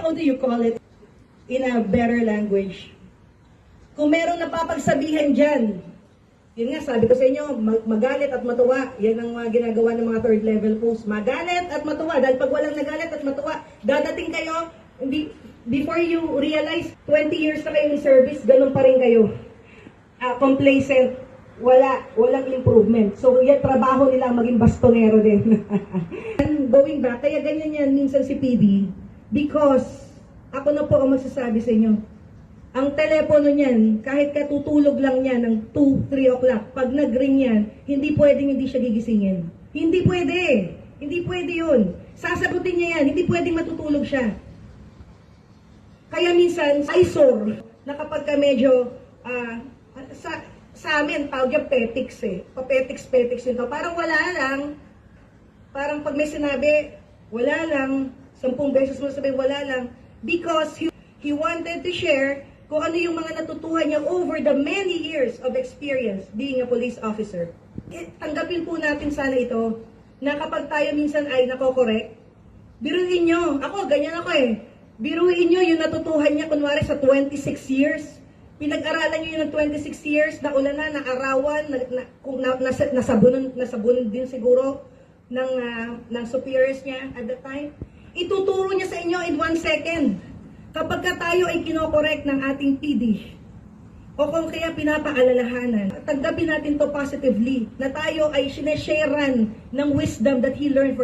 how do you call it in a better language? Kung merong napapagsabihan dyan, yun nga, sabi ko sa inyo, magalit at matuwa. Yan ang ginagawa ng mga third level posts. Magalit at matuwa. Dahil pag walang nagalit at matuwa, dadating kayo, hindi, before you realize, 20 years na kayo in service, ganun pa rin kayo. Complacent. Walang improvement. So, yan, trabaho nila maging bastonero din. And going back, kaya ganyan yan minsan si PD, because, ako na po ang magsasabi sa inyo, ang telepono niyan, kahit katutulog lang niya ng 2, 3 o'clock, pag nag-ring yan, hindi pwedeng hindi siya gigisingin. Hindi pwede. Hindi pwede yun. Sasagutin niya yan, hindi pwedeng matutulog siya. Kaya minsan, eyesore, na kapag ka medyo, sa amin, tawag yung petics eh. Petics yun. Parang wala lang. Parang pag may sinabi, wala lang. 10 beses mo sabihin, wala lang. Because he wanted to share kung ano yung mga natutuhan niya over the many years of experience being a police officer. Tanggapin po natin sana ito, na kapag tayo minsan ay nakokorek, biruin nyo. Ako, ganyan ako eh. Biruin nyo yung natutuhan niya, kunwari sa 26 years. Pinag-aralan nyo yun ng 26 years, naulanan, naarawan, nasabunan din siguro ng superiors niya at the time. Ituturo niya sa inyo in 1 second. Kapag tayo ay kinokorek ng ating PD, o kung kaya pinapaalalahanan, tanggapin natin to positively, na tayo ay sinesharean ng wisdom that he learned